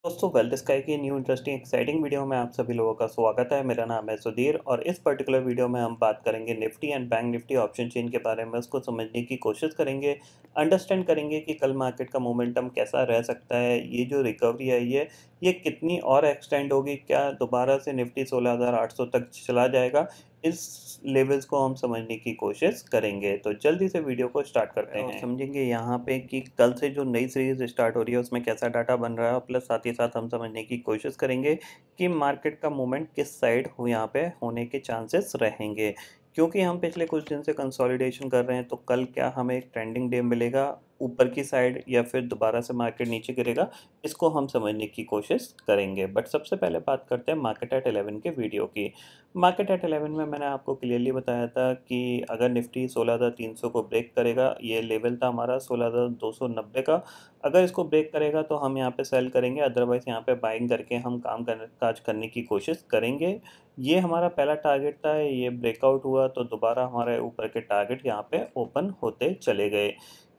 दोस्तों wealth sky की new interesting exciting video में आप सभी लोगों का स्वागत है। मेरा नाम है सुधीर और इस पर्टिकुलर वीडियो में हम बात करेंगे Nifty and bank Nifty option chain के बारे में। उसको समझने की कोशिश करेंगे, अंडरस्टैंड करेंगे कि कल मार्केट का मोमेंटम कैसा रह सकता है। ये जो रिकवरी है ये कितनी और एक्सटेंड होगी, क्या दोबारा से निफ्टी 16,800 तक चला जाएगा। इस लेवल्स को हम समझने की कोशिश करेंगे। तो जल्दी से वीडियो को स्टार्ट करते हैं और समझेंगे यहाँ पे कि कल से जो नई सीरीज स्टार्ट हो रही है उसमें कैसा डाटा बन रहा है। प्लस साथ ही साथ हम समझने की कोशिश करेंगे कि मार्केट का मूवमेंट किस साइड हो यहाँ पे होने के चांसेस रहेंगे, क्योंकि हम पिछले कुछ दिन से कंसोलिडेशन कर रहे हैं। तो कल क्या हमें एक ट्रेंडिंग डे मिलेगा ऊपर की साइड या फिर दोबारा से मार्केट नीचे गिरेगा, इसको हम समझने की कोशिश करेंगे। बट सबसे पहले बात करते हैं मार्केट एट 11 के वीडियो की। मार्केट एट 11 में मैंने आपको क्लियरली बताया था कि अगर निफ्टी 16,300 को ब्रेक करेगा, ये लेवल था हमारा 16,290 का। अगर इसको ब्रेक करेगा तो हम यहाँ पे सेल करेंगे, अदरवाइज़ यहाँ पे बाइंग करके हम काज करने की कोशिश करेंगे। ये हमारा पहला टारगेट था। ये ब्रेकआउट हुआ तो दोबारा हमारे ऊपर के टारगेट यहाँ पे ओपन होते चले गए,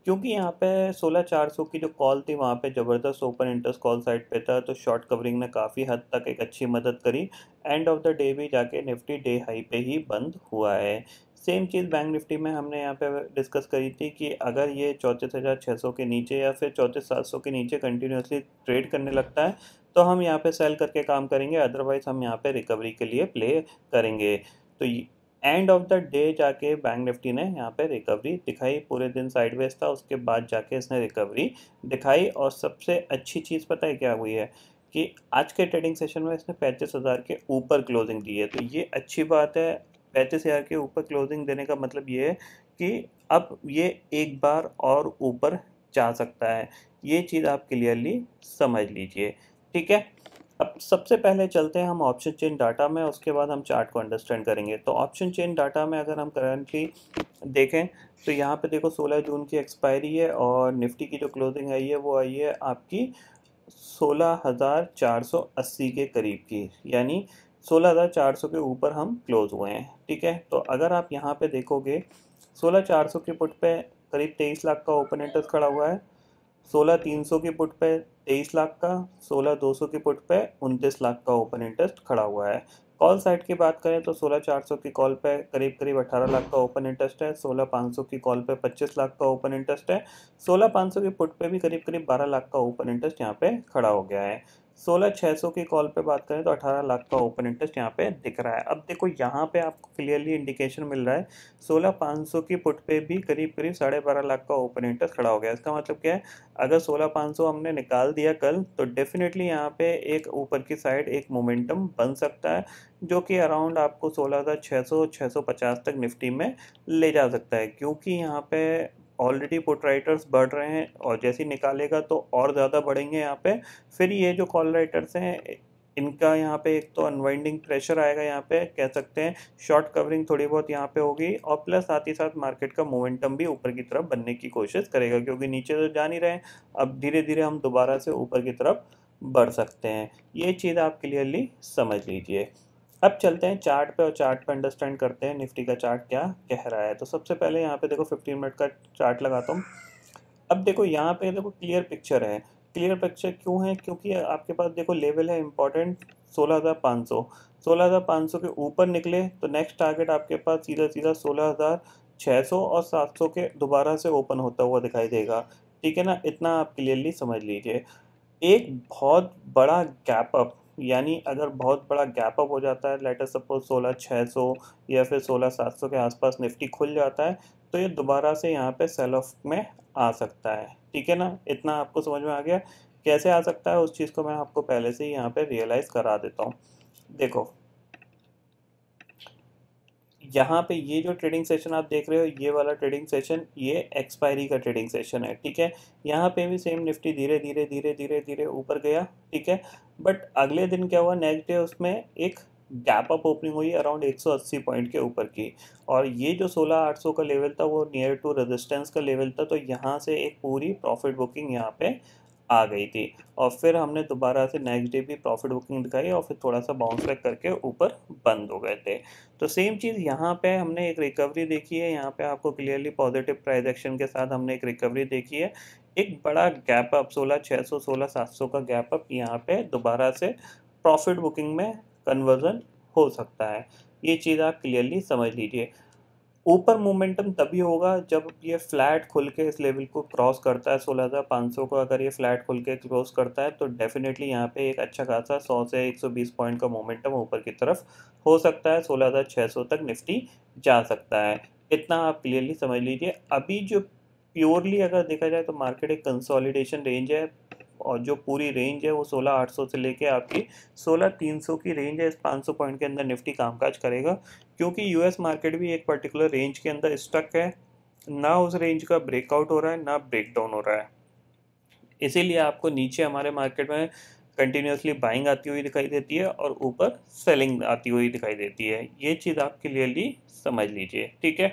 क्योंकि यहाँ पे 16,400 की जो कॉल थी वहाँ पे ज़बरदस्त ओपन इंटरेस्ट कॉल साइड पे था। तो शॉर्ट कवरिंग ने काफ़ी हद तक एक अच्छी मदद करी। एंड ऑफ द डे भी जाके निफ्टी डे हाई पे ही बंद हुआ है। सेम चीज़ बैंक निफ्टी में हमने यहाँ पे डिस्कस करी थी कि अगर ये 34,600 के नीचे या फिर 34,700 के नीचे कंटिन्यूसली ट्रेड करने लगता है तो हम यहाँ पे सेल करके काम करेंगे, अदरवाइज़ हम यहाँ पे रिकवरी के लिए प्ले करेंगे। तो एंड ऑफ द डे जाके बैंक निफ्टी ने यहाँ पे रिकवरी दिखाई। पूरे दिन साइडवेज था, उसके बाद जाके इसने रिकवरी दिखाई। और सबसे अच्छी चीज़ पता है क्या हुई है कि आज के ट्रेडिंग सेशन में इसने 35,000 के ऊपर क्लोजिंग दी है। तो ये अच्छी बात है। 35,000 के ऊपर क्लोजिंग देने का मतलब ये है कि अब ये एक बार और ऊपर जा सकता है। ये चीज़ आप क्लियरली समझ लीजिए, ठीक है। अब सबसे पहले चलते हैं हम ऑप्शन चेन डाटा में, उसके बाद हम चार्ट को अंडरस्टैंड करेंगे। तो ऑप्शन चेन डाटा में अगर हम करंटली देखें तो यहाँ पे देखो 16 जून की एक्सपायरी है और निफ्टी की जो क्लोजिंग आई है वो आई है आपकी 16,480 के करीब की, यानी 16,400 के ऊपर हम क्लोज हुए हैं, ठीक है। तो अगर आप यहाँ पे देखोगे 16,400 के पुट पे करीब 23 लाख का ओपन इंटरेस्ट खड़ा हुआ है। 16,300 की पुट पे 23 लाख का, 16,200 की पुट पे 29 लाख का ओपन इंटरेस्ट खड़ा हुआ है। कॉल साइड की बात करें तो 16,400 की कॉल पे करीब करीब 18 लाख का ओपन इंटरेस्ट है। 16,500 की कॉल पे 25 लाख का ओपन इंटरेस्ट है। 16,500 की पुट पे भी करीब करीब 12 लाख का ओपन इंटरेस्ट यहाँ पे खड़ा हो गया है। 16,600 की कॉल पे बात करें तो 18 लाख का ओपन इंटरेस्ट यहाँ पे दिख रहा है। अब देखो यहाँ पे आपको क्लियरली इंडिकेशन मिल रहा है 16,500 की पुट पे भी करीब करीब 12.5 लाख का ओपन इंटरेस्ट खड़ा हो गया। इसका मतलब क्या है, अगर 16,500 हमने निकाल दिया कल तो डेफिनेटली यहाँ पे एक ऊपर की साइड एक मोमेंटम बन सकता है, जो कि अराउंड आपको 16,600 650 तक निफ्टी में ले जा सकता है, क्योंकि यहाँ पे ऑलरेडी पुट राइटर्स बढ़ रहे हैं और जैसे ही निकालेगा तो और ज़्यादा बढ़ेंगे यहाँ पे। फिर ये जो कॉल राइटर्स हैं इनका यहाँ पे एक तो अनवाइंडिंग प्रेशर आएगा, यहाँ पे कह सकते हैं शॉर्ट कवरिंग थोड़ी बहुत यहाँ पे होगी। और प्लस साथ ही साथ मार्केट का मोमेंटम भी ऊपर की तरफ बनने की कोशिश करेगा, क्योंकि नीचे तो जा नहीं रहे हैं। अब धीरे धीरे हम दोबारा से ऊपर की तरफ बढ़ सकते हैं। ये चीज़ आप क्लियरली समझ लीजिए। अब चलते हैं चार्ट पे और चार्ट पे अंडरस्टैंड करते हैं निफ्टी का चार्ट क्या कह रहा है। तो सबसे पहले यहाँ पे देखो 15 मिनट का चार्ट लगाता हूँ। अब देखो यहाँ पे देखो क्लियर पिक्चर है। क्लियर पिक्चर क्यों है, क्योंकि आपके पास देखो लेवल है इंपॉर्टेंट 16,500। 16,500 के ऊपर निकले तो नेक्स्ट टारगेट आपके पास सीधा सीधा 16,600 और 700 के दोबारा से ओपन होता हुआ दिखाई देगा, ठीक है ना। इतना आप क्लियरली समझ लीजिए। एक बहुत बड़ा गैप अप, यानी अगर बहुत बड़ा गैप अप हो जाता है, लेट अस सपोज 16,600 या फिर 16,700 के आसपास निफ्टी खुल जाता है, तो ये दोबारा से यहाँ पे सेल ऑफ में आ सकता है, ठीक है ना। इतना आपको समझ में आ गया। कैसे आ सकता है उस चीज़ को मैं आपको पहले से ही यहाँ पे रियलाइज़ करा देता हूँ। देखो यहाँ पे ये जो ट्रेडिंग सेशन आप देख रहे हो, ये वाला ट्रेडिंग सेशन ये एक्सपायरी का ट्रेडिंग सेशन है, ठीक है। यहाँ पे भी सेम निफ्टी धीरे धीरे धीरे धीरे धीरे ऊपर गया, ठीक है। बट अगले दिन क्या हुआ, नेक्स्ट डे उसमें एक गैप अप ओपनिंग हुई अराउंड 180 पॉइंट के ऊपर की। और ये जो 16,800 का लेवल था वो नियर टू रेजिस्टेंस का लेवल था। तो यहाँ से एक पूरी प्रॉफिट बुकिंग यहाँ पे आ गई थी और फिर हमने दोबारा से नेक्स्ट डे भी प्रॉफिट बुकिंग दिखाई और फिर थोड़ा सा बाउंस बैक करके ऊपर बंद हो गए थे। तो सेम चीज़ यहाँ पे हमने एक रिकवरी देखी है, यहाँ पे आपको क्लियरली पॉजिटिव प्राइस एक्शन के साथ हमने एक रिकवरी देखी है। एक बड़ा गैप अप 16,600 16,700 का गैप अप यहाँ पे दोबारा से प्रॉफिट बुकिंग में कन्वर्जन हो सकता है। ये चीज़ आप क्लियरली समझ लीजिए। ऊपर मोमेंटम तभी होगा जब ये फ्लैट खुल के इस लेवल को क्रॉस करता है 16,500 को। अगर ये फ्लैट खुल के क्रॉस करता है तो डेफिनेटली यहाँ पे एक अच्छा खासा 100 से 120 पॉइंट का मोमेंटम ऊपर की तरफ हो सकता है। 16,600 तक निफ्टी जा सकता है, इतना आप क्लियरली समझ लीजिए। अभी जो प्योरली अगर देखा जाए तो मार्केट एक कंसोलिडेशन रेंज है और जो पूरी रेंज है वो 16,800 से लेके आपकी 16,300 की रेंज है। इस 500 पॉइंट के अंदर निफ्टी कामकाज करेगा क्योंकि यूएस मार्केट भी एक पर्टिकुलर रेंज के अंदर स्टक है, ना उस रेंज का ब्रेकआउट हो रहा है ना ब्रेकडाउन हो रहा है। इसीलिए आपको नीचे हमारे मार्केट में कंटिन्यूसली बाइंग आती हुई दिखाई देती है और ऊपर सेलिंग आती हुई दिखाई देती है। ये चीज़ आप क्लियरली समझ लीजिए, ठीक है।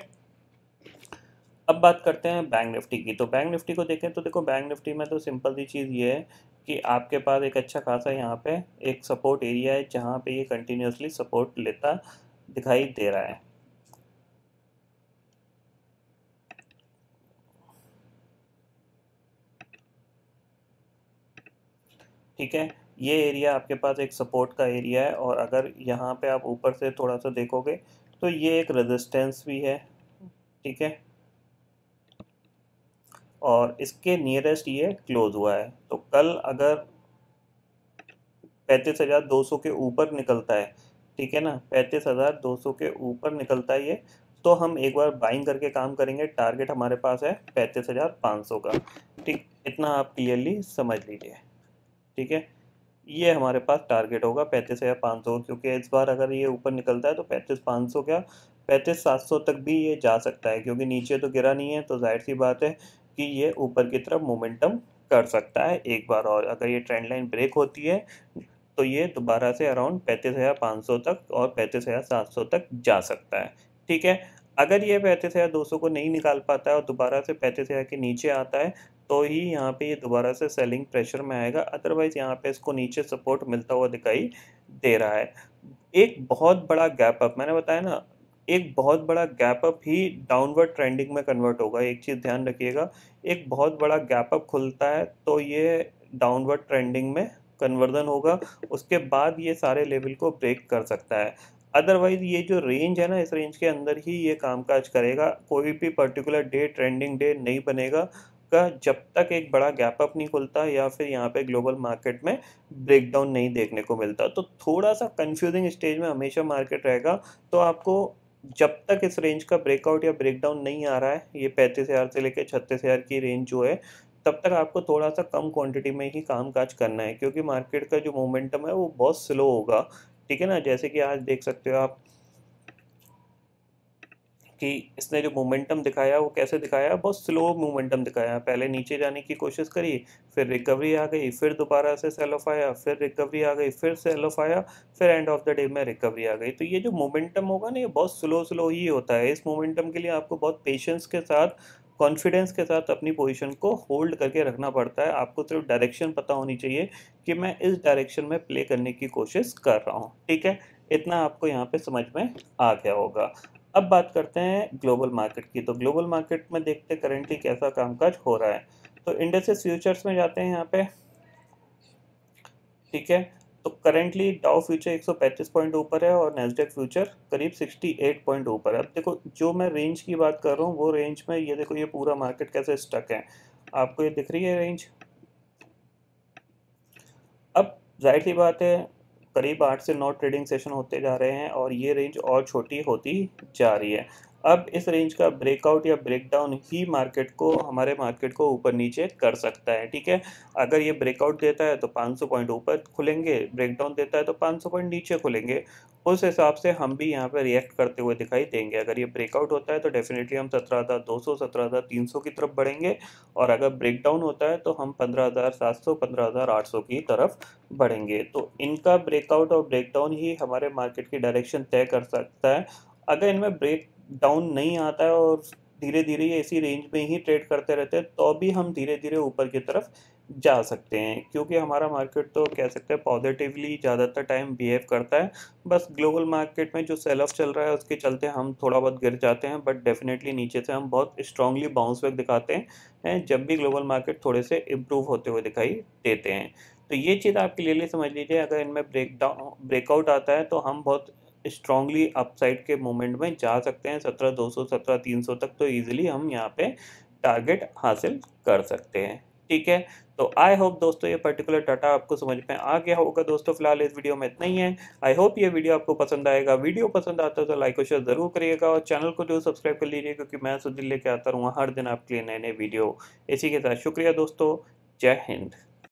अब बात करते हैं बैंक निफ्टी की। तो बैंक निफ्टी को देखें तो देखो बैंक निफ्टी में तो सिंपल सी चीज़ ये है कि आपके पास एक अच्छा खासा यहाँ पे एक सपोर्ट एरिया है जहाँ पे ये कंटिन्यूसली सपोर्ट लेता दिखाई दे रहा है। ठीक है, ये एरिया आपके पास एक सपोर्ट का एरिया है और अगर यहाँ पे आप ऊपर से थोड़ा सा देखोगे तो ये एक रेजिस्टेंस भी है, ठीक है, और इसके नियरेस्ट ये क्लोज हुआ है। तो कल अगर 35,200 के ऊपर निकलता है, ठीक है ना, 35,200 के ऊपर निकलता है ये, तो हम एक बार बाइंग करके काम करेंगे। टारगेट हमारे पास है 35,500 का, ठीक, इतना आप क्लियरली समझ लीजिए, ठीक है। ये हमारे पास टारगेट होगा 35,500, क्योंकि इस बार अगर ये ऊपर निकलता है तो 35,500 क्या 35,700 तक भी ये जा सकता है, क्योंकि नीचे तो गिरा नहीं है। तो जाहिर सी बात है कि ये ऊपर की तरफ मोमेंटम कर सकता है एक बार और। अगर ये ट्रेंड लाइन ब्रेक होती है तो ये दोबारा से अराउंड 35,500 तक और 35,700 तक जा सकता है, ठीक है। अगर ये 35,200 को नहीं निकाल पाता है और दोबारा से 35,000 के नीचे आता है तो ही यहाँ पे ये दोबारा से सेलिंग प्रेशर में आएगा। अदरवाइज यहाँ पे इसको नीचे सपोर्ट मिलता हुआ दिखाई दे रहा है। एक बहुत बड़ा गैप अप, मैंने बताया ना, एक बहुत बड़ा गैप अप ही डाउनवर्ड ट्रेंडिंग में कन्वर्ट होगा। एक चीज़ ध्यान रखिएगा, एक बहुत बड़ा गैप अप खुलता है तो ये डाउनवर्ड ट्रेंडिंग में कन्वर्जन होगा, उसके बाद ये सारे लेवल को ब्रेक कर सकता है। अदरवाइज ये जो रेंज है ना, इस रेंज के अंदर ही ये कामकाज करेगा। कोई भी पर्टिकुलर डे ट्रेंडिंग डे नहीं बनेगा का जब तक एक बड़ा गैप अप नहीं खुलता या फिर यहाँ पे ग्लोबल मार्केट में ब्रेकडाउन नहीं देखने को मिलता। तो थोड़ा सा कंफ्यूजिंग स्टेज में हमेशा मार्केट रहेगा। तो आपको जब तक इस रेंज का ब्रेकआउट या ब्रेकडाउन नहीं आ रहा है, ये 35,000 से लेकर 36,000 की रेंज जो है, तब तक आपको थोड़ा सा कम क्वांटिटी में ही काम काज करना है, क्योंकि मार्केट का जो मोमेंटम है वो बहुत स्लो होगा, ठीक है ना। जैसे कि आज देख सकते हो आप कि इसने जो मोमेंटम दिखाया वो कैसे दिखाया, बहुत स्लो मोमेंटम दिखाया। पहले नीचे जाने की कोशिश करी, फिर रिकवरी आ गई, फिर दोबारा से सेल ऑफ आया, फिर रिकवरी आ गई, फिर सेल ऑफ आया, फिर एंड ऑफ द डे में रिकवरी आ गई। तो ये जो मोमेंटम होगा ना, ये बहुत स्लो स्लो ही होता है। इस मोमेंटम के लिए आपको बहुत पेशेंस के साथ, कॉन्फिडेंस के साथ अपनी पोजीशन को होल्ड करके रखना पड़ता है। आपको सिर्फ डायरेक्शन पता होनी चाहिए कि मैं इस डायरेक्शन में प्ले करने की कोशिश कर रहा हूँ, ठीक है। इतना आपको यहाँ पे समझ में आ गया होगा। अब बात करते हैं ग्लोबल मार्केट की। तो ग्लोबल मार्केट में देखते हैं करेंटली कैसा कामकाज हो रहा है। तो इंडेक्स फ्यूचर्स में जाते हैं यहाँ पे, ठीक है। तो करेंटली डाउ फ्यूचर 135 पॉइंट ऊपर है और नेस्डेक फ्यूचर करीब 68 पॉइंट ऊपर है। अब देखो जो मैं रेंज की बात कर रहा हूँ वो रेंज में ये देखो, ये पूरा मार्केट कैसे स्टक है, आपको ये दिख रही है रेंज। अब जाहिर सी बात है करीब 8 से 9 ट्रेडिंग सेशन होते जा रहे हैं और ये रेंज और छोटी होती जा रही है। अब इस रेंज का ब्रेकआउट या ब्रेकडाउन ही मार्केट को, हमारे मार्केट को ऊपर नीचे कर सकता है, ठीक है। अगर ये ब्रेकआउट देता है तो 500 पॉइंट ऊपर खुलेंगे, ब्रेकडाउन देता है तो 500 पॉइंट नीचे खुलेंगे। उस हिसाब से हम भी यहाँ पर रिएक्ट करते हुए दिखाई देंगे। अगर ये ब्रेकआउट होता है तो डेफिनेटली हम 17,200 17,300 की तरफ बढ़ेंगे और अगर ब्रेकडाउन होता है तो हम 15,700 15,800 की तरफ बढ़ेंगे। तो इनका ब्रेकआउट और ब्रेकडाउन ही हमारे मार्केट की डायरेक्शन तय कर सकता है। अगर इनमें ब्रेक डाउन नहीं आता है और धीरे धीरे ये इसी रेंज में ही ट्रेड करते रहते हैं तो भी हम धीरे धीरे ऊपर की तरफ जा सकते हैं, क्योंकि हमारा मार्केट तो कह सकते हैं पॉजिटिवली ज़्यादातर टाइम बिहेव करता है। बस ग्लोबल मार्केट में जो सेल ऑफ चल रहा है उसके चलते हम थोड़ा बहुत गिर जाते हैं, बट डेफिनेटली नीचे से हम बहुत स्ट्रांगली बाउंस बैक दिखाते हैं जब भी ग्लोबल मार्केट थोड़े से इम्प्रूव होते हुए दिखाई देते हैं। तो ये चीज़ आप क्लियरली समझ लीजिए, अगर इनमें ब्रेकआउट आता है तो हम बहुत स्ट्रांगली अपसाइड के मूवमेंट में जा सकते हैं। 17,200 17,300 तक तो ईजिली हम यहाँ पे टारगेट हासिल कर सकते हैं। ठीक है, तो आई होप दोस्तों ये पर्टिकुलर डाटा आपको समझ में आ गया होगा। दोस्तों फिलहाल इस वीडियो में इतना ही है। आई होप ये वीडियो आपको पसंद आएगा। वीडियो पसंद आता है तो लाइक और शेयर जरूर करिएगा, और चैनल को जो सब्सक्राइब कर लीजिए, क्योंकि मैं सुधीर लेके आता रहूँगा हर दिन आपके लिए नए नए वीडियो। इसी के साथ शुक्रिया दोस्तों, जय हिंद।